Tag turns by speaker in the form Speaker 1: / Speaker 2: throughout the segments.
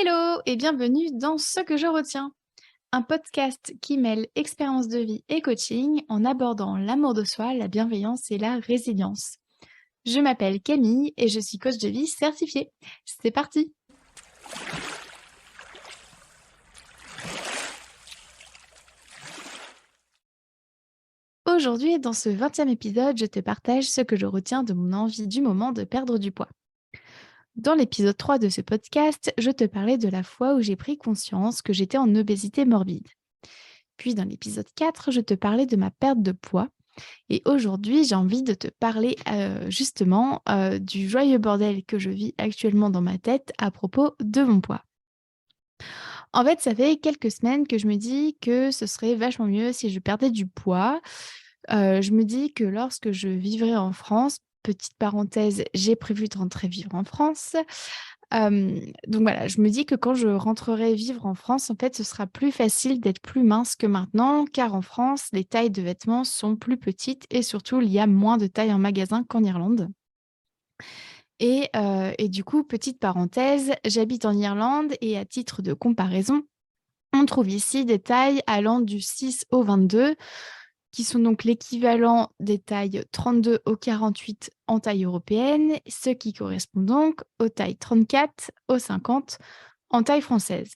Speaker 1: Hello et bienvenue dans Ce que je retiens, un podcast qui mêle expérience de vie et coaching en abordant l'amour de soi, la bienveillance et la résilience. Je m'appelle Camille et je suis coach de vie certifiée. C'est parti! Aujourd'hui, dans ce 20e épisode, je te partage ce que je retiens de mon envie du moment de perdre du poids. Dans l'épisode 3 de ce podcast, je te parlais de la fois où j'ai pris conscience que j'étais en obésité morbide. Puis dans l'épisode 4, je te parlais de ma perte de poids. Et aujourd'hui, j'ai envie de te parler justement du joyeux bordel que je vis actuellement dans ma tête à propos de mon poids. En fait, ça fait quelques semaines que je me dis que ce serait vachement mieux si je perdais du poids. Je me dis que lorsque je vivrai en France, petite parenthèse, j'ai prévu de rentrer vivre en France. Donc voilà, je me dis que quand je rentrerai vivre en France, en fait, ce sera plus facile d'être plus mince que maintenant, car en France, les tailles de vêtements sont plus petites et surtout, il y a moins de tailles en magasin qu'en Irlande. Et du coup, petite parenthèse, j'habite en Irlande et à titre de comparaison, on trouve ici des tailles allant du 6 au 22, qui sont donc l'équivalent des tailles 32 au 48 en taille européenne, ce qui correspond donc aux tailles 34 au 50 en taille française.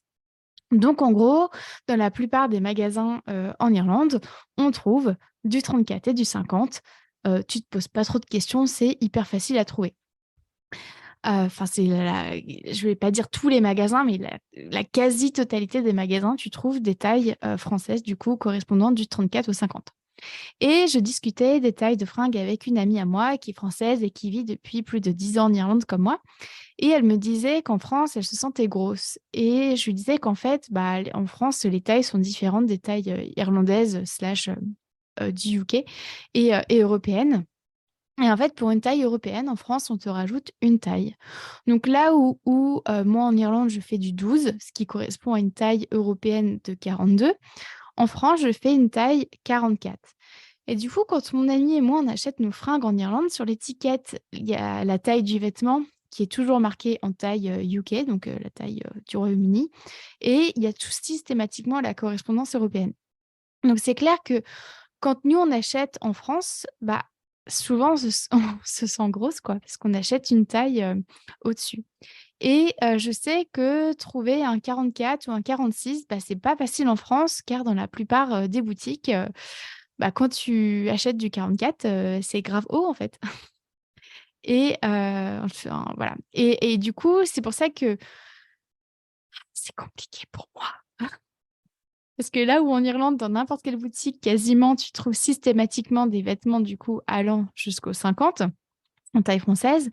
Speaker 1: Donc en gros, dans la plupart des magasins, en Irlande, on trouve du 34 et du 50. Tu te poses pas trop de questions, c'est hyper facile à trouver. Enfin, c'est la je vais pas dire tous les magasins, mais la quasi-totalité des magasins, tu trouves des tailles, françaises, du coup, correspondant du 34 au 50. Et je discutais des tailles de fringues avec une amie à moi qui est française et qui vit depuis plus de 10 ans en Irlande comme moi. Et elle me disait qu'en France, elle se sentait grosse. Et je lui disais qu'en fait, bah, en France, les tailles sont différentes des tailles irlandaises slash du UK et européennes. Et en fait, pour une taille européenne, en France, on te rajoute une taille. Donc là où moi, en Irlande, je fais du 12, ce qui correspond à une taille européenne de 42, en France, je fais une taille 44. Et du coup, quand mon ami et moi, on achète nos fringues en Irlande, sur l'étiquette, il y a la taille du vêtement qui est toujours marquée en taille UK, donc la taille du Royaume-Uni. Et il y a tout systématiquement la correspondance européenne. Donc c'est clair que quand nous, on achète en France, bah, souvent, on se sent grosse, quoi, parce qu'on achète une taille au-dessus. Et je sais que trouver un 44 ou un 46, bah, c'est pas facile en France, car dans la plupart des boutiques, bah, quand tu achètes du 44, c'est grave haut, en fait. Et enfin, voilà. Et du coup, c'est pour ça que c'est compliqué pour moi. Parce que là où en Irlande, dans n'importe quelle boutique, quasiment, tu trouves systématiquement des vêtements, du coup, allant jusqu'au 50 en taille française,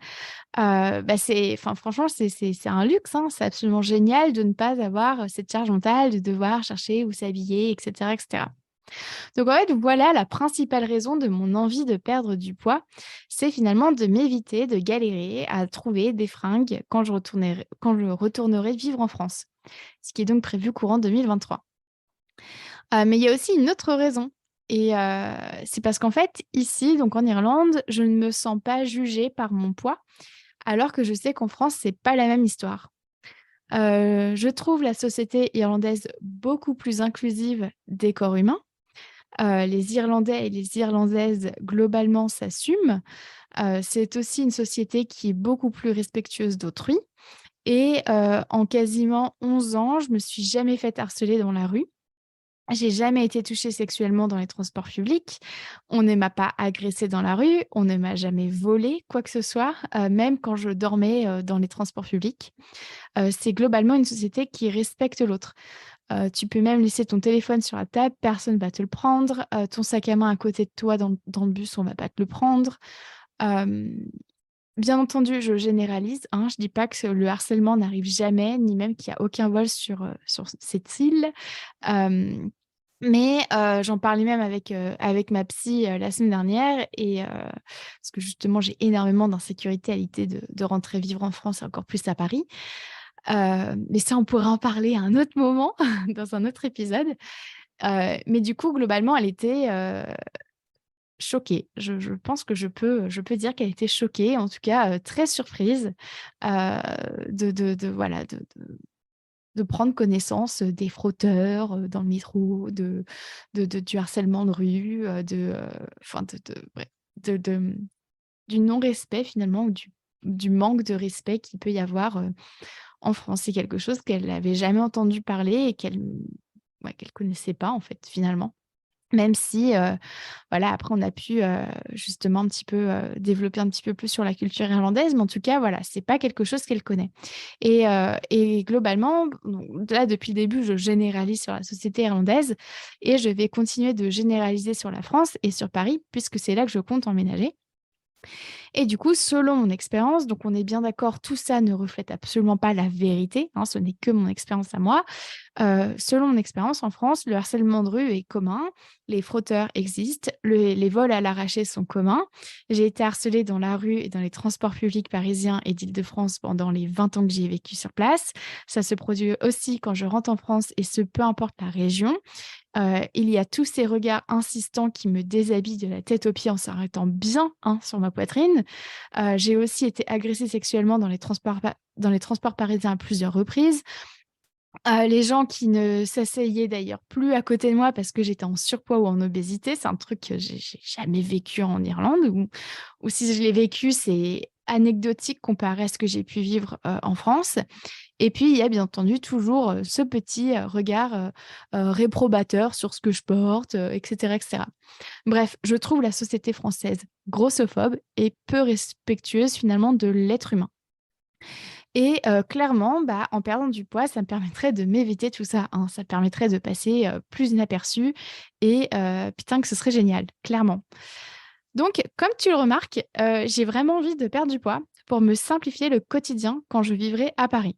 Speaker 1: bah, c'est enfin, franchement, c'est un luxe, hein. C'est absolument génial de ne pas avoir cette charge mentale de devoir chercher où s'habiller et cetera et cetera. Donc en fait, voilà la principale raison de mon envie de perdre du poids, c'est finalement de m'éviter de galérer à trouver des fringues quand je retournerai vivre en France, ce qui est donc prévu courant 2023. Mais il y a aussi une autre raison et c'est parce qu'en fait, ici, donc en Irlande, je ne me sens pas jugée par mon poids, alors que je sais qu'en France, c'est pas la même histoire. Je trouve la société irlandaise beaucoup plus inclusive des corps humains. Les Irlandais et les Irlandaises, globalement, s'assument. C'est aussi une société qui est beaucoup plus respectueuse d'autrui et en quasiment 11 ans, je me suis jamais faite harceler dans la rue. J'ai jamais été touchée sexuellement dans les transports publics. On ne m'a pas agressée dans la rue, on ne m'a jamais volé quoi que ce soit, même quand je dormais, dans les transports publics. C'est globalement une société qui respecte l'autre. Tu peux même laisser ton téléphone sur la table, personne ne va te le prendre. Ton sac à main à côté de toi dans le bus, on ne va pas te le prendre. Hem, Bien entendu, je généralise, hein, je dis pas que le harcèlement n'arrive jamais, ni même qu'il y a aucun vol sur cette île. Hem, mais j'en parlais même avec ma psy, la semaine dernière et parce que justement j'ai énormément d'insécurité à l'idée de rentrer vivre en France et encore plus à Paris. Mais ça, on pourrait en parler à un autre moment, dans un autre épisode. Mais du coup, globalement, elle était, choquée. Je pense que je peux dire qu'elle était choquée, en tout cas, très surprise, de voilà, de prendre connaissance des frotteurs dans le métro, du harcèlement de rue, enfin bref, du non-respect finalement ou du manque de respect qu'il peut y avoir en France. C'est quelque chose qu'elle n'avait jamais entendu parler et ouais, qu'elle connaissait pas en fait finalement. Même si, voilà, après on a pu, justement un petit peu, développer un petit peu plus sur la culture irlandaise, mais en tout cas, voilà, c'est pas quelque chose qu'elle connaît et globalement, donc là, depuis le début, je généralise sur la société irlandaise et je vais continuer de généraliser sur la France et sur Paris puisque c'est là que je compte emménager. Et du coup, selon mon expérience, donc on est bien d'accord, tout ça ne reflète absolument pas la vérité, hein, ce n'est que mon expérience à moi. Selon mon expérience en France, le harcèlement de rue est commun, les frotteurs existent, les vols à l'arraché sont communs. J'ai été harcelée dans la rue et dans les transports publics parisiens et d'Île-de-France pendant les 20 ans que j'y ai vécu sur place. Ça se produit aussi quand je rentre en France et ce, peu importe la région. Il y a tous ces regards insistants qui me déshabillent de la tête aux pieds en s'arrêtant bien, hein, sur ma poitrine. J'ai aussi été agressée sexuellement dans les transports parisiens à plusieurs reprises. Les gens qui ne s'asseyaient d'ailleurs plus à côté de moi parce que j'étais en surpoids ou en obésité, c'est un truc que j'ai jamais vécu en Irlande ou si je l'ai vécu, c'est anecdotique comparé à ce que j'ai pu vivre, en France. Et puis, il y a bien entendu toujours, ce petit, regard, réprobateur sur ce que je porte, et cetera, et cetera. Bref, je trouve la société française grossophobe et peu respectueuse finalement de l'être humain. Et clairement, bah, en perdant du poids, ça me permettrait de m'éviter tout ça, hein. Ça permettrait de passer, plus inaperçu et putain que ce serait génial, clairement. Donc comme tu le remarques, j'ai vraiment envie de perdre du poids pour me simplifier le quotidien quand je vivrai à Paris.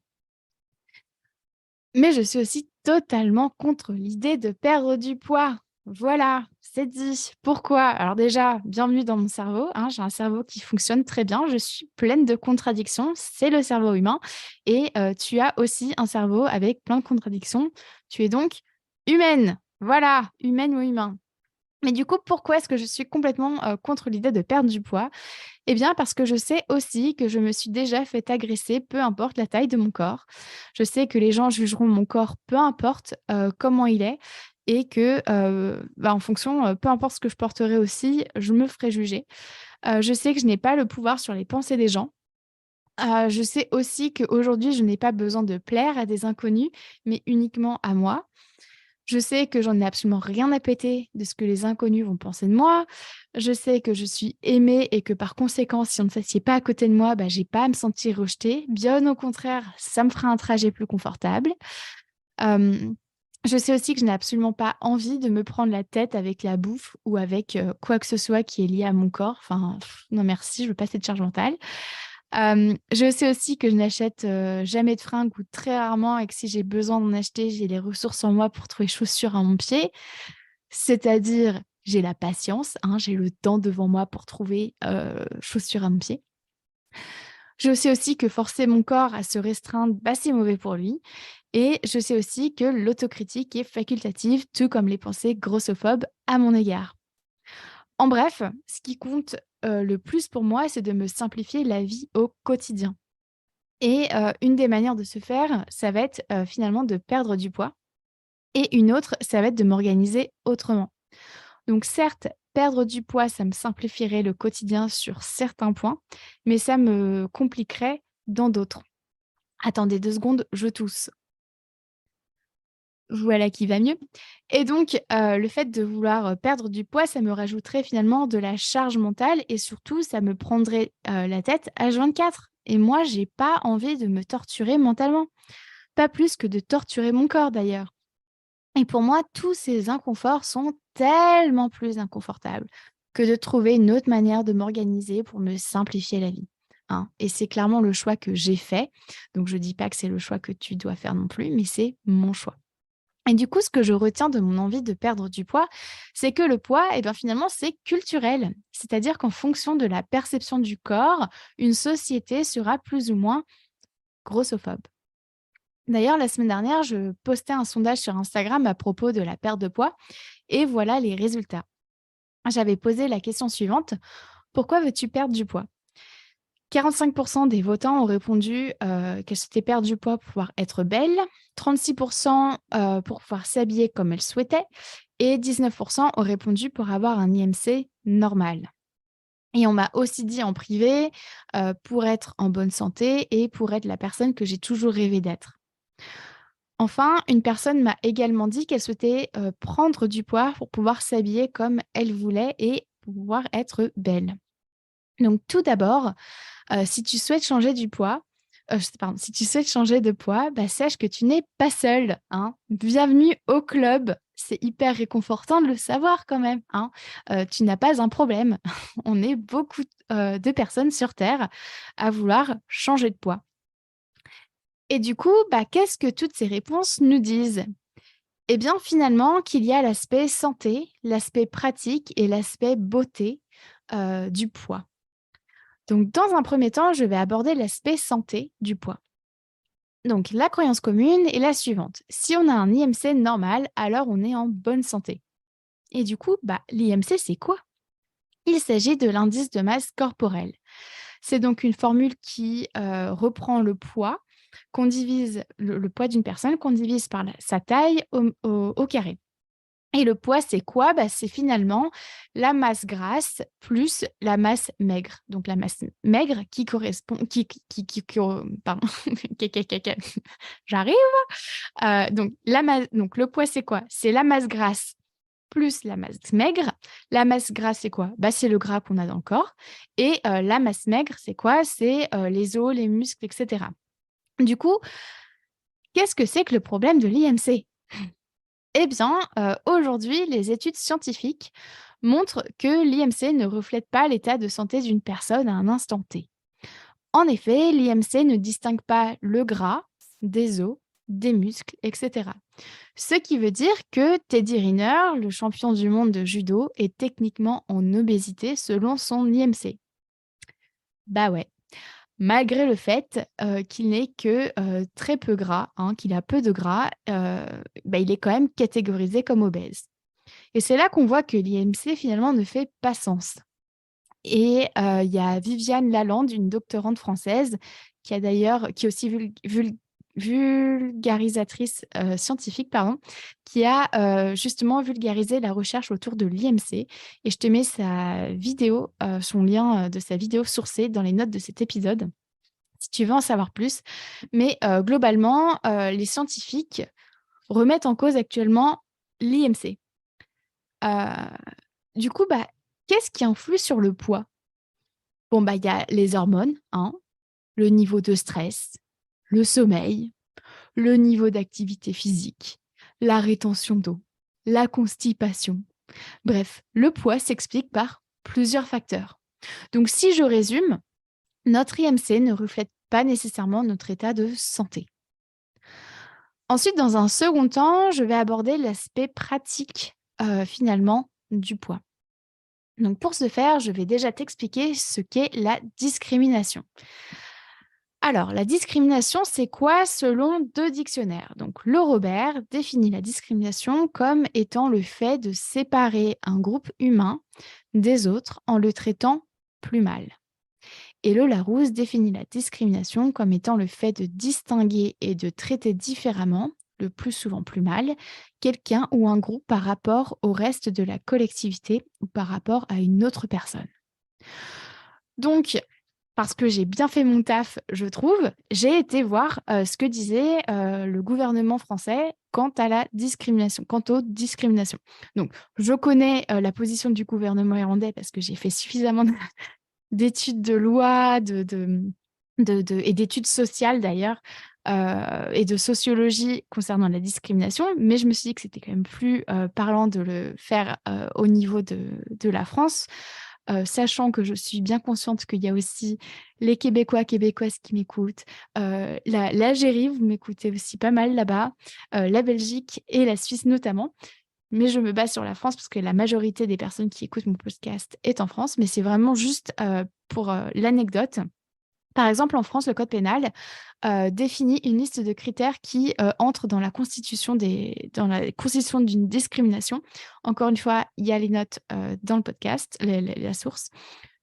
Speaker 1: Mais je suis aussi totalement contre l'idée de perdre du poids. Voilà, c'est dit. Pourquoi? Alors déjà, bienvenue dans mon cerveau, hein, j'ai un cerveau qui fonctionne très bien, je suis pleine de contradictions, c'est le cerveau humain et tu as aussi un cerveau avec plein de contradictions. Tu es donc humaine. Voilà, humaine ou humain. Mais du coup, pourquoi est-ce que je suis complètement, contre l'idée de perdre du poids? Eh bien, parce que je sais aussi que je me suis déjà fait agresser, peu importe la taille de mon corps. Je sais que les gens jugeront mon corps, peu importe, comment il est et que, bah, en fonction, peu importe ce que je porterai aussi, je me ferai juger. Je sais que je n'ai pas le pouvoir sur les pensées des gens. Je sais aussi qu'aujourd'hui, je n'ai pas besoin de plaire à des inconnus, mais uniquement à moi. Je sais que j'en ai absolument rien à péter de ce que les inconnus vont penser de moi. Je sais que je suis aimée et que par conséquent, si on ne s'assied pas à côté de moi, bah, j'ai pas à me sentir rejetée. Bien au contraire, ça me fera un trajet plus confortable. Hem, je sais aussi que je n'ai absolument pas envie de me prendre la tête avec la bouffe ou avec, quoi que ce soit qui est lié à mon corps. Enfin, non merci, je veux pas cette charge mentale. Je sais aussi que je n'achète, jamais de fringues ou très rarement et que si j'ai besoin d'en acheter, j'ai les ressources en moi pour trouver chaussures à mon pied. C'est-à-dire, j'ai la patience, hein, j'ai le temps devant moi pour trouver, chaussures à mon pied. Je sais aussi que forcer mon corps à se restreindre, bah, c'est mauvais pour lui et je sais aussi que l'autocritique est facultative, tout comme les pensées grossophobes à mon égard. En bref, ce qui compte, le plus pour moi, c'est de me simplifier la vie au quotidien. Et une des manières de se faire, ça va être, finalement de perdre du poids et une autre, ça va être de m'organiser autrement. Donc certes, perdre du poids, ça me simplifierait le quotidien sur certains points, mais ça me compliquerait dans d'autres. Attendez 2 secondes, je tousse. Voilà qui va mieux et donc le fait de vouloir, perdre du poids, ça me rajouterait finalement de la charge mentale et surtout ça me prendrait, la tête H24 et moi j'ai pas envie de me torturer mentalement. Pas plus que de torturer mon corps d'ailleurs et pour moi, tous ces inconforts sont tellement plus inconfortables que de trouver une autre manière de m'organiser pour me simplifier la vie, hein et c'est clairement le choix que j'ai fait, donc je dis pas que c'est le choix que tu dois faire non plus, mais c'est mon choix. Et du coup, ce que je retiens de mon envie de perdre du poids, c'est que le poids, eh bien, finalement, c'est culturel. C'est-à-dire qu'en fonction de la perception du corps, une société sera plus ou moins grossophobe. D'ailleurs, la semaine dernière, je postais un sondage sur Instagram à propos de la perte de poids et voilà les résultats. J'avais posé la question suivante, pourquoi veux-tu perdre du poids? 45% des votants ont répondu qu'elles souhaitaient perdre du poids pour pouvoir être belles, 36% pour pouvoir s'habiller comme elles souhaitaient et 19% ont répondu pour avoir un IMC normal. Et on m'a aussi dit en privé pour être en bonne santé et pour être la personne que j'ai toujours rêvé d'être. Enfin, une personne m'a également dit qu'elle souhaitait prendre du poids pour pouvoir s'habiller comme elle voulait et pouvoir être belle. Donc tout d'abord, si tu souhaites changer du poids, si tu souhaites changer de poids, sache que tu n'es pas seule, hein. Bienvenue au club. C'est hyper réconfortant de le savoir quand même, hein. Tu n'as pas un problème. On est beaucoup, de personnes sur terre à vouloir changer de poids. Et du coup, qu'est-ce que toutes ces réponses nous disent? Eh bien, finalement, qu'il y a l'aspect santé, l'aspect pratique et l'aspect beauté, du poids. Donc, dans un premier temps, je vais aborder l'aspect santé du poids. Donc, la croyance commune est la suivante. Si on a un IMC normal, alors on est en bonne santé. Et du coup, l'IMC, c'est quoi? Il s'agit de l'indice de masse corporelle. C'est donc une formule qui reprend le poids, qu'on divise le poids d'une personne, qu'on divise par sa taille au carré. Et le poids, c'est quoi? C'est finalement la masse grasse plus la masse maigre. Donc la masse maigre qui correspond, pardon, j'arrive. Donc le poids, c'est quoi? C'est la masse grasse plus la masse maigre. La masse grasse, c'est quoi? C'est le gras qu'on a dans le corps. Et la masse maigre, c'est quoi? C'est les os, les muscles, etc. Du coup, qu'est-ce que c'est que le problème de l'IMC? Eh bien, aujourd'hui, les études scientifiques montrent que l'IMC ne reflète pas l'état de santé d'une personne à un instant T. En effet, l'IMC ne distingue pas le gras des os, des muscles, etc. Ce qui veut dire que Teddy Riner, le champion du monde de judo, est techniquement en obésité selon son IMC. Bah ouais, malgré le fait qu'il n'est que très peu gras, hein, qu'il a peu de gras, il est quand même catégorisé comme obèse. Et c'est là qu'on voit que l'IMC finalement ne fait pas sens. Et il y a Viviane Lalande, une doctorante française, qui est aussi vulgarisatrice scientifique, pardon, qui a justement vulgarisé la recherche autour de l'IMC. Et je te mets sa vidéo, son lien de sa vidéo sourcée dans les notes de cet épisode, si tu veux en savoir plus. Mais globalement, les scientifiques remettent en cause actuellement l'IMC. Du coup, qu'est-ce qui influe sur le poids? Bon, il y a les hormones, hein, le niveau de stress, le sommeil, le niveau d'activité physique, la rétention d'eau, la constipation. Bref, le poids s'explique par plusieurs facteurs. Donc, si je résume, notre IMC ne reflète pas nécessairement notre état de santé. Ensuite, dans un second temps, je vais aborder l'aspect pratique, finalement, du poids. Donc, pour ce faire, je vais déjà t'expliquer ce qu'est la discrimination. Alors, la discrimination, c'est quoi selon deux dictionnaires? Donc, le Robert définit la discrimination comme étant le fait de séparer un groupe humain des autres en le traitant plus mal. Et le Larousse définit la discrimination comme étant le fait de distinguer et de traiter différemment, le plus souvent plus mal, quelqu'un ou un groupe par rapport au reste de la collectivité ou par rapport à une autre personne. Donc, parce que j'ai bien fait mon taf, je trouve, j'ai été voir ce que disait le gouvernement français quant aux discriminations. Donc, je connais la position du gouvernement irlandais parce que j'ai fait suffisamment d'études de loi et d'études sociales d'ailleurs, et de sociologie concernant la discrimination, mais je me suis dit que c'était quand même plus parlant de le faire au niveau de la France, sachant que je suis bien consciente qu'il y a aussi les Québécois, Québécoises qui m'écoutent, l'Algérie, vous m'écoutez aussi pas mal là-bas, la Belgique et la Suisse notamment. Mais je me base sur la France parce que la majorité des personnes qui écoutent mon podcast est en France, mais c'est vraiment juste pour l'anecdote. Par exemple, en France, le code pénal définit une liste de critères qui entrent dans la constitution d'une discrimination. Encore une fois, il y a les notes dans le podcast, la source.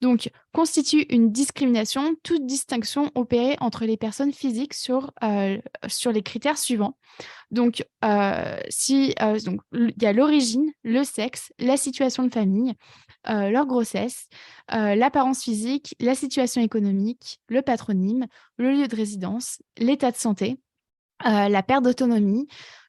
Speaker 1: Donc, constitue une discrimination, toute distinction opérée entre les personnes physiques sur les critères suivants. Donc, il y a l'origine, le sexe, la situation de famille, leur grossesse, l'apparence physique, la situation économique, le patronyme, le lieu de résidence, l'état de santé, la perte d'autonomie,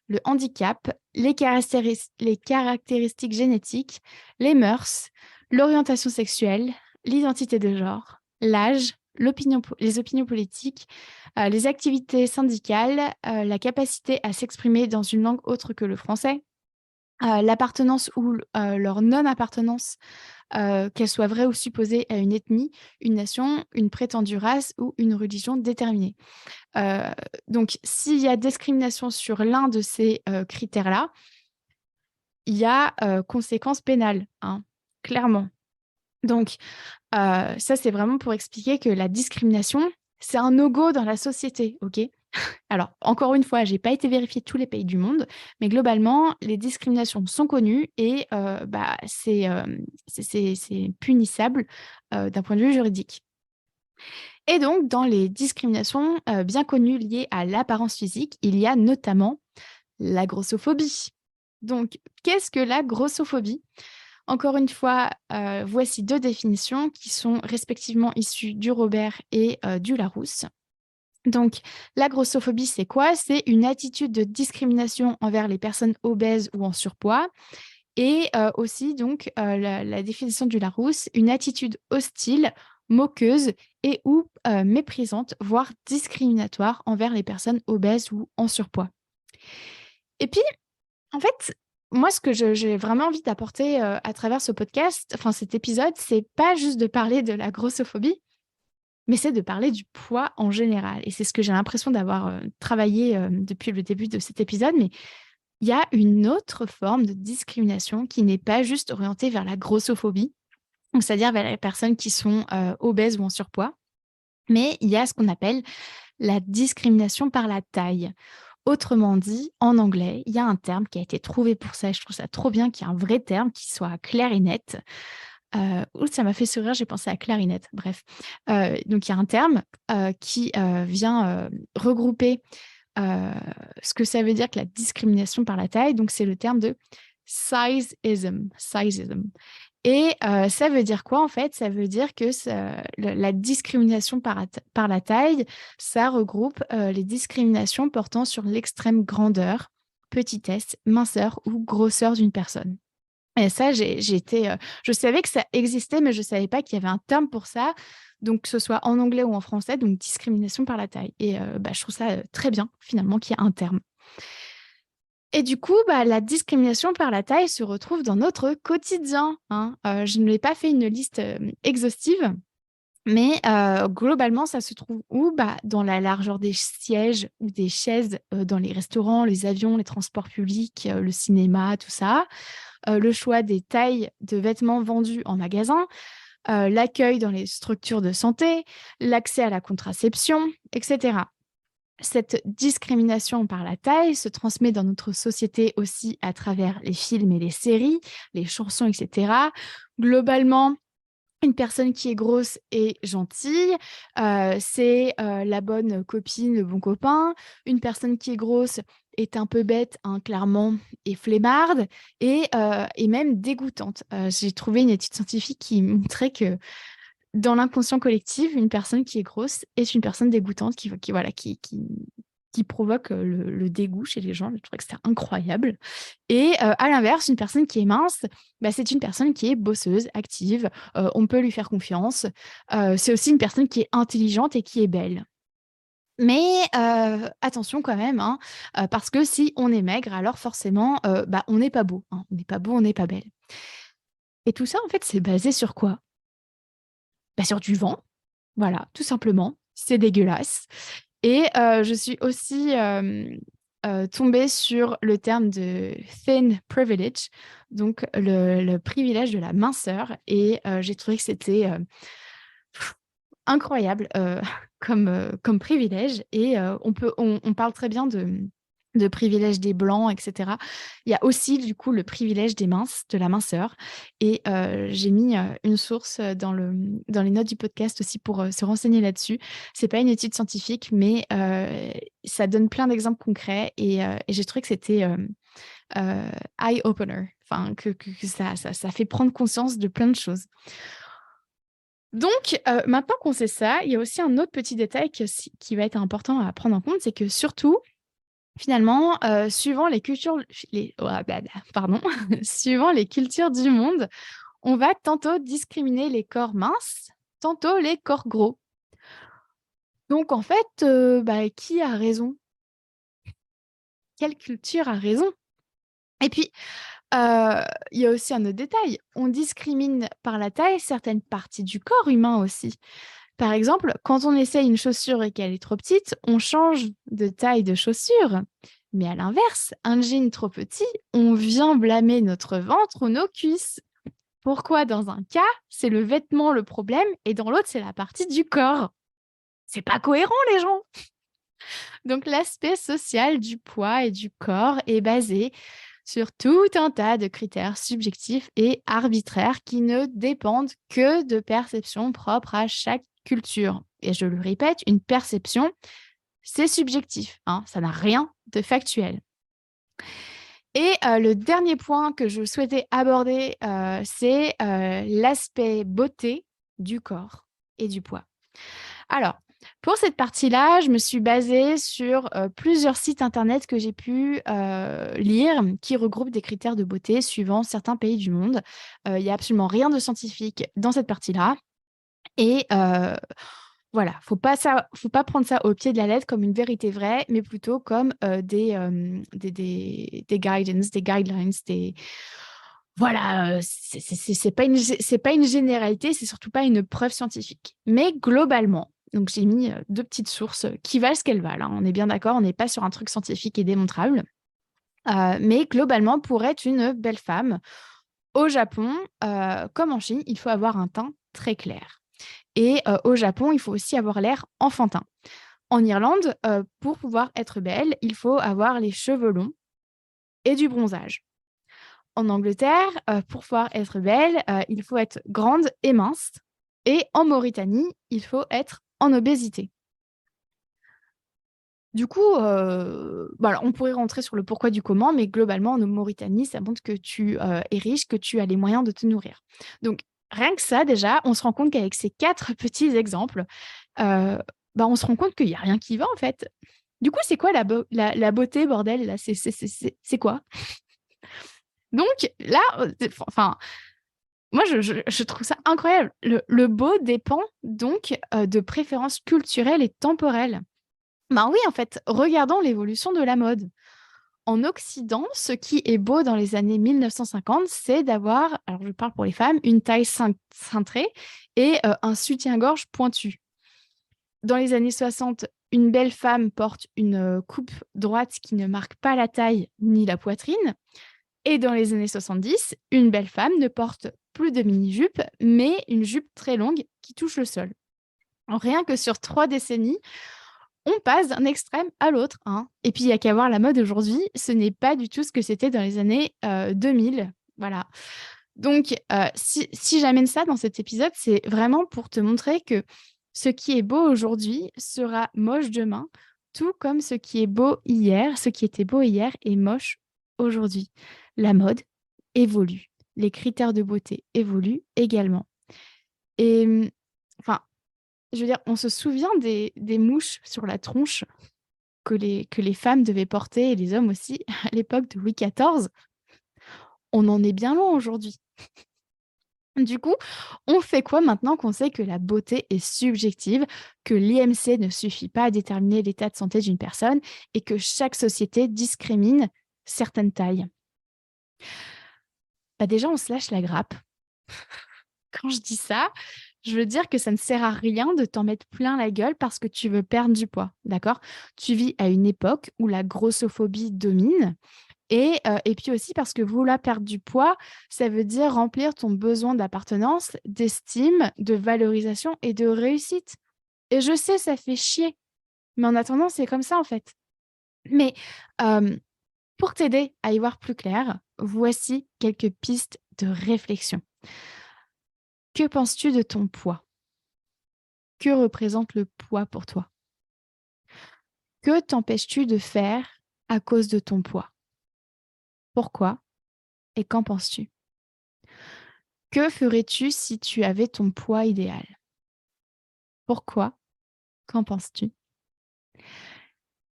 Speaker 1: le handicap, les caractéristiques génétiques, les mœurs, l'orientation sexuelle, l'identité de genre, l'âge, les opinions politiques, les activités syndicales, la capacité à s'exprimer dans une langue autre que le français, l'appartenance ou leur non-appartenance, qu'elle soit vraie ou supposée à une ethnie, une nation, une prétendue race ou une religion déterminée. Heu, donc s'il y a discrimination sur l'un de ces, critères-là, il y a, conséquences pénales, hein, clairement. Donc ça, c'est vraiment pour expliquer que la discrimination, c'est un no-go dans la société, OK? Alors, encore une fois, j'ai pas été vérifier tous les pays du monde, mais globalement, les discriminations sont connues et c'est punissable, d'un point de vue juridique. Et donc, dans les discriminations, bien connues liées à l'apparence physique, il y a notamment la grossophobie. Donc, qu'est-ce que la grossophobie? Encore une fois, voici 2 définitions qui sont respectivement issues du Robert et du Larousse. Donc, la grossophobie, c'est quoi? C'est une attitude de discrimination envers les personnes obèses ou en surpoids et aussi donc la définition du Larousse, une attitude hostile, moqueuse et ou méprisante, voire discriminatoire envers les personnes obèses ou en surpoids. Et puis, en fait, moi, ce que j'ai vraiment envie d'apporter, à travers ce podcast, enfin cet épisode, c'est pas juste de parler de la grossophobie, mais c'est de parler du poids en général et c'est ce que j'ai l'impression d'avoir, travaillé, depuis le début de cet épisode. Mais il y a une autre forme de discrimination qui n'est pas juste orientée vers la grossophobie, donc c'est-à-dire vers les personnes qui sont, obèses ou en surpoids, mais il y a ce qu'on appelle la discrimination par la taille. Autrement dit, en anglais, il y a un terme qui a été trouvé pour ça et je trouve ça trop bien qu'il y ait un vrai terme qui soit clair et net. Ouh, ça m'a fait sourire, j'ai pensé à clarinette, bref. Donc il y a un terme, qui, vient, regrouper, heu, ce que ça veut dire que la discrimination par la taille, donc c'est le terme de sizeism et ça veut dire quoi en fait? Ça veut dire que la discrimination par la taille, ça regroupe, les discriminations portant sur l'extrême grandeur, petitesse, minceur ou grosseur d'une personne. Et ça, j'ai été, je savais que ça existait, mais je ne savais pas qu'il y avait un terme pour ça, donc que ce soit en anglais ou en français, donc discrimination par la taille et je trouve ça, très bien finalement qu'il y ait un terme. Et du coup, la discrimination par la taille se retrouve dans notre quotidien, hein. Je n'ai pas fait une liste, exhaustive, mais globalement, ça se trouve où? Dans la largeur des sièges ou des chaises, dans les restaurants, les avions, les transports publics, le cinéma, tout ça. Le choix des tailles de vêtements vendus en magasin, l'accueil dans les structures de santé, l'accès à la contraception, et cetera. Cette discrimination par la taille se transmet dans notre société aussi à travers les films et les séries, les chansons, et cetera. Globalement, une personne qui est grosse est gentille, c'est, la bonne copine, le bon copain. Une personne qui est grosse est un peu bête, hein, clairement et flemmarde et même dégoûtante. J'ai trouvé une étude scientifique qui montrait que dans l'inconscient collectif, une personne qui est grosse est une personne dégoûtante qui provoque, le dégoût chez les gens. Je trouvais que c'était incroyable et à l'inverse, une personne qui est mince, c'est une personne qui est bosseuse, active, on peut lui faire confiance. C'est aussi une personne qui est intelligente et qui est belle. Mais attention quand même, hein, parce que si on est maigre, alors forcément, on n'est pas beau, hein. On n'est pas beau, on n'est pas belle et tout ça, en fait, c'est basé sur quoi? Sur du vent, voilà, tout simplement. C'est dégueulasse. Et je suis aussi, tombée sur le terme de thin privilege, donc le privilège de la minceur et j'ai trouvé que c'était, incroyable, comme privilège et on parle très bien de privilège des blancs, etc. Il y a aussi du coup le privilège des minces, de la minceur. Et j'ai mis une source dans les notes du podcast aussi pour se renseigner là-dessus. C'est pas une étude scientifique, mais ça donne plein d'exemples concrets et j'ai trouvé que c'était eye-opener, enfin, que ça fait prendre conscience de plein de choses. Donc, maintenant qu'on sait ça, il y a aussi un autre petit détail qui va être important à prendre en compte, c'est que surtout, finalement, suivant les cultures, pardon, suivant les cultures du monde, on va tantôt discriminer les corps minces, tantôt les corps gros. Donc, en fait, qui a raison? Quelle culture a raison? Et puis, il y a aussi un autre détail. On discrimine par la taille certaines parties du corps humain aussi. Par exemple, quand on essaie une chaussure et qu'elle est trop petite, on change de taille de chaussure. Mais à l'inverse, un jean trop petit, on vient blâmer notre ventre ou nos cuisses. Pourquoi dans un cas, c'est le vêtement le problème et dans l'autre, c'est la partie du corps? C'est pas cohérent, les gens. Donc l'aspect social du poids et du corps est basé sur tout un tas de critères subjectifs et arbitraires qui ne dépendent que de perceptions propres à chaque culture. Et je le répète, une perception, c'est subjectif, hein, ça n'a rien de factuel. Et le dernier point que je souhaitais aborder, c'est l'aspect beauté du corps et du poids. Alors, pour cette partie-là, je me suis basée sur plusieurs sites internet que j'ai pu lire qui regroupent des critères de beauté suivant certains pays du monde. Il n'y a absolument rien de scientifique dans cette partie-là. Et voilà, faut pas prendre ça au pied de la lettre comme une vérité vraie, mais plutôt comme des guidance, des guidelines, voilà, c'est pas une généralité, c'est surtout pas une preuve scientifique. Mais globalement, donc j'ai mis deux petites sources qui valent ce qu'elles valent, hein. On est bien d'accord, on n'est pas sur un truc scientifique et démontrable. Mais globalement, pour être une belle femme, au Japon, comme en Chine, il faut avoir un teint très clair. Et au Japon, il faut aussi avoir l'air enfantin. En Irlande, pour pouvoir être belle, il faut avoir les cheveux longs et du bronzage. En Angleterre, pour pouvoir être belle, il faut être grande et mince. Et en Mauritanie, il faut être en obésité. Du coup, on pourrait rentrer sur le pourquoi du comment, mais globalement, en Mauritanie, ça montre que tu es riche, que tu as les moyens de te nourrir. Donc, rien que ça, déjà, on se rend compte qu'avec ces 4 petits exemples, on se rend compte qu'il n'y a rien qui va, en fait. Du coup, c'est quoi la beauté, bordel, là? C'est quoi? Donc, là, moi, je trouve ça incroyable. Le beau dépend donc de préférences culturelles et temporelles. Ben oui, en fait, regardons l'évolution de la mode. En Occident, ce qui est beau dans les années 1950, c'est d'avoir, alors je parle pour les femmes, une taille cintrée et un soutien-gorge pointu. Dans les années 60, une belle femme porte une coupe droite qui ne marque pas la taille ni la poitrine. Et dans les années 70, une belle femme ne porte plus de mini-jupe, mais une jupe très longue qui touche le sol. Rien que sur 3 décennies, on passe d'un extrême à l'autre, hein. Et puis, il n'y a qu'à voir la mode aujourd'hui, ce n'est pas du tout ce que c'était dans les années 2000. Voilà. Donc, si j'amène ça dans cet épisode, c'est vraiment pour te montrer que ce qui est beau aujourd'hui sera moche demain, tout comme ce qui est beau hier, ce qui était beau hier est moche aujourd'hui. La mode évolue, les critères de beauté évoluent également. Et enfin, je veux dire, on se souvient des mouches sur la tronche que les femmes devaient porter et les hommes aussi à l'époque de Louis XIV. On en est bien loin aujourd'hui. Du coup, on fait quoi maintenant qu'on sait que la beauté est subjective, que l'IMC ne suffit pas à déterminer l'état de santé d'une personne et que chaque société discrimine certaines tailles? Déjà, on se lâche la grappe. Quand je dis ça, je veux dire que ça ne sert à rien de t'en mettre plein la gueule parce que tu veux perdre du poids, d'accord? Tu vis à une époque où la grossophobie domine et puis aussi parce que vouloir perdre du poids, ça veut dire remplir ton besoin d'appartenance, d'estime, de valorisation et de réussite. Et je sais, ça fait chier, mais en attendant, c'est comme ça en fait. Mais pour t'aider à y voir plus clair, voici quelques pistes de réflexion. Que penses-tu de ton poids? Que représente le poids pour toi? Que t'empêches-tu de faire à cause de ton poids? Pourquoi et qu'en penses-tu? Que ferais-tu si tu avais ton poids idéal? Pourquoi? Qu'en penses-tu?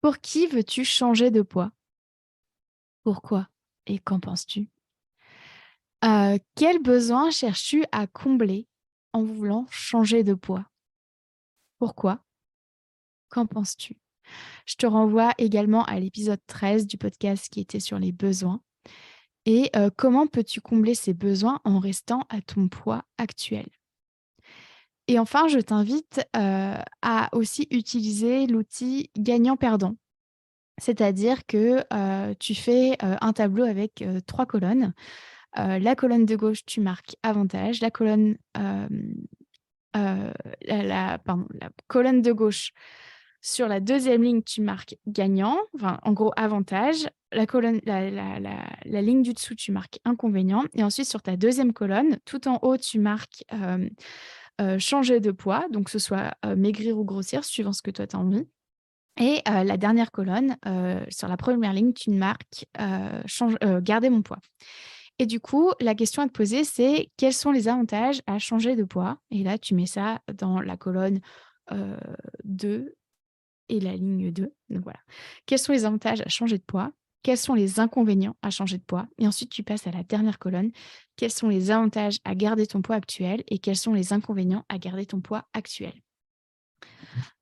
Speaker 1: Pour qui veux-tu changer de poids? Pourquoi et qu'en penses-tu? Quel besoin cherches-tu à combler en voulant changer de poids? Pourquoi? Qu'en penses-tu? Je te renvoie également à l'épisode 13 du podcast qui était sur les besoins et comment peux-tu combler ces besoins en restant à ton poids actuel? Et enfin, je t'invite, à aussi utiliser l'outil gagnant-perdant. C'est-à-dire que, tu fais, un tableau avec, 3 colonnes. La colonne de gauche, tu marques avantage, la colonne, la colonne de gauche, sur la deuxième ligne, tu marques gagnant, enfin, en gros, avantage. La colonne la ligne du dessous, tu marques inconvénient et ensuite sur ta deuxième colonne, tout en haut, tu marques, changer de poids, donc que ce soit, maigrir ou grossir suivant ce que toi tu as envie et la dernière colonne, sur la première ligne, tu marques, garder mon poids. Et du coup, la question à te poser, c'est: quels sont les avantages à changer de poids? Et là, tu mets ça dans la colonne, heu, 2 et la ligne 2. Donc voilà. Quels sont les avantages à changer de poids? Quels sont les inconvénients à changer de poids? Et ensuite, tu passes à la dernière colonne. Quels sont les avantages à garder ton poids actuel et quels sont les inconvénients à garder ton poids actuel?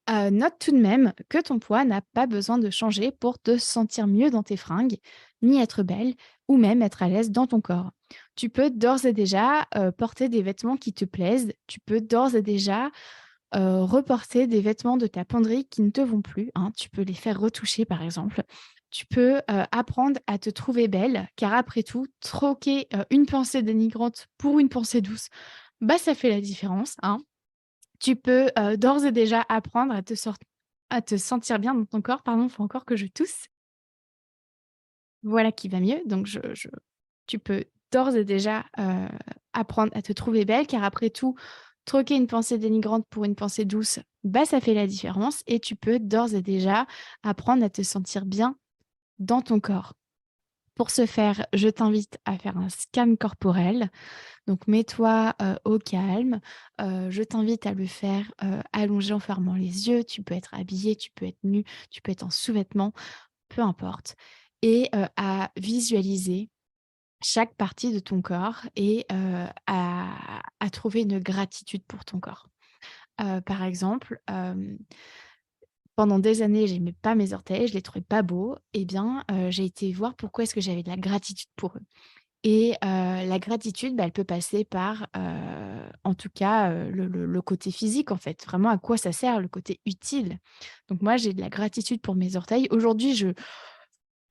Speaker 1: Note tout de même que ton poids n'a pas besoin de changer pour te sentir mieux dans tes fringues, ni être belle, ou même être à l'aise dans ton corps. Tu peux d'ores et déjà, porter des vêtements qui te plaisent. Tu peux d'ores et déjà, reporter des vêtements de ta penderie qui ne te vont plus, hein. Tu peux les faire retoucher, par exemple. Tu peux, apprendre à te trouver belle, car après tout, troquer, une pensée dénigrante pour une pensée douce, bah, ça fait la différence, hein. Tu peux, d'ores et déjà apprendre à te sentir bien dans ton corps. Pardon, il faut encore que je tousse. Voilà qui va mieux. Donc tu peux d'ores et déjà, apprendre à te trouver belle, car après tout, troquer une pensée dénigrante pour une pensée douce, bah, ça fait la différence et tu peux d'ores et déjà apprendre à te sentir bien dans ton corps. Pour ce faire, je t'invite à faire un scan corporel. Donc mets-toi, au calme, je t'invite à le faire, allongé en fermant les yeux. Tu peux être habillé, tu peux être nu, tu peux être en sous-vêtements, peu importe et à visualiser chaque partie de ton corps et à trouver une gratitude pour ton corps. Par exemple, pendant des années, j'aimais pas mes orteils, je les trouvais pas beaux et bien, j'ai été voir pourquoi est-ce que j'avais de la gratitude pour eux. Et la gratitude, bah, elle peut passer par, en tout cas, le côté physique, en fait. Vraiment à quoi ça sert, le côté utile. Donc moi, j'ai de la gratitude pour mes orteils. Aujourd'hui, je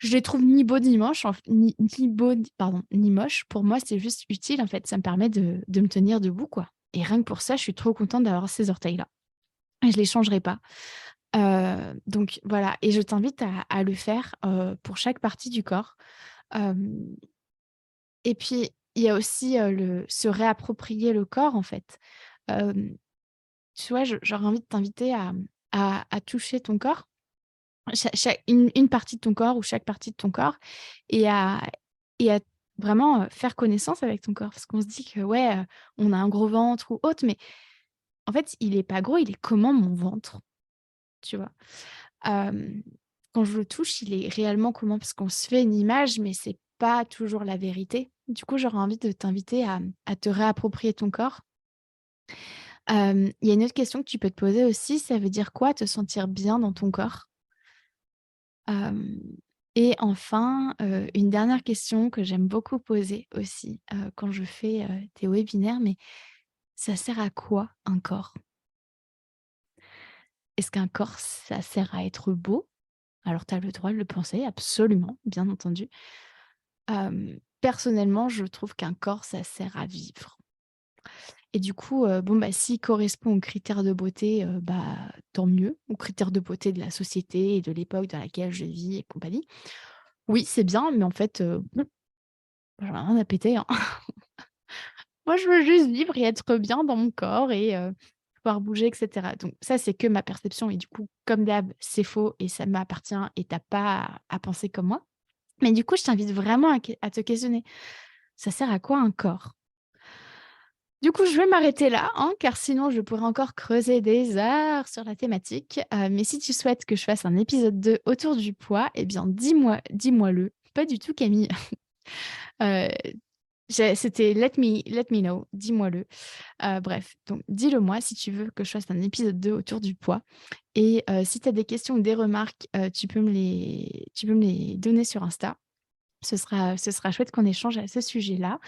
Speaker 1: les trouve ni beaux ni moches, ni beaux ni pardon, ni moches. Pour moi, c'est juste utile, en fait. Ça me permet de me tenir debout, quoi. Et rien que pour ça, je suis trop contente d'avoir ces orteils-là et je les changerai pas. Donc voilà et je t'invite à le faire, pour chaque partie du corps. Hem Et puis, il y a aussi, le se réapproprier le corps, en fait. Hem, Tu vois, j'aurais envie de t'inviter à toucher ton corps, une partie de ton corps ou chaque partie de ton corps et à vraiment, faire connaissance avec ton corps. Parce qu'on se dit que, ouais, on a un gros ventre ou autre, mais en fait, il est pas gros, il est comment mon ventre? Tu vois? Hem, Quand je le touche, il est réellement comment? Parce qu'on se fait une image, mais c'est pas toujours la vérité. Du coup, j'aurais envie de t'inviter à te réapproprier ton corps. Il y a une autre question que tu peux te poser aussi, ça veut dire quoi te sentir bien dans ton corps? Hem Et enfin, une dernière question que j'aime beaucoup poser aussi, quand je fais, des webinaires, mais ça sert à quoi un corps? Est-ce qu'un corps, ça sert à être beau? Alors tu as le droit de le penser, absolument, bien entendu. Personnellement, je trouve qu'un corps, ça sert à vivre Et du coup, bon, bah, s'il correspond aux critères de beauté, bah, tant mieux, aux critères de beauté de la société et de l'époque dans laquelle je vis et compagnie. Oui, c'est bien, mais en fait, j'en ai rien à péter, hein. Moi, je veux juste vivre et être bien dans mon corps et pouvoir bouger et cetera. Donc ça, c'est que ma perception et du coup, comme d'hab, c'est faux et ça m'appartient et tu pas à penser comme moi. Mais du coup, je t'invite vraiment à te questionner. Ça sert à quoi un corps? Du coup, je vais m'arrêter là, hein, car sinon je pourrais encore creuser des heures sur la thématique. Mais si tu souhaites que je fasse un épisode 2 autour du poids, eh bien dis-moi-le. Pas du tout Camille. Heu, c'était let me know, dis-moi-le. Bref, donc dis-le-moi si tu veux que je fasse un épisode 2 autour du poids et si tu as des questions ou des remarques, tu peux me les donner sur Insta. Ce sera chouette qu'on échange à ce sujet-là.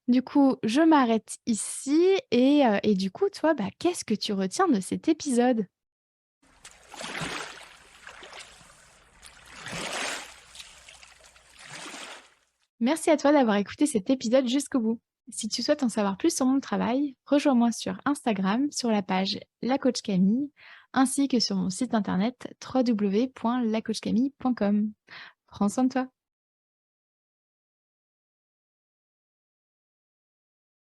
Speaker 1: Du coup, je m'arrête ici et du coup, toi, bah, qu'est-ce que tu retiens de cet épisode? Merci à toi d'avoir écouté cet épisode jusqu'au bout. Si tu souhaites en savoir plus sur mon travail, rejoins-moi sur Instagram sur la page La Coach Camille, ainsi que sur mon site internet www.lacoachcamille.com. Prends soin de toi.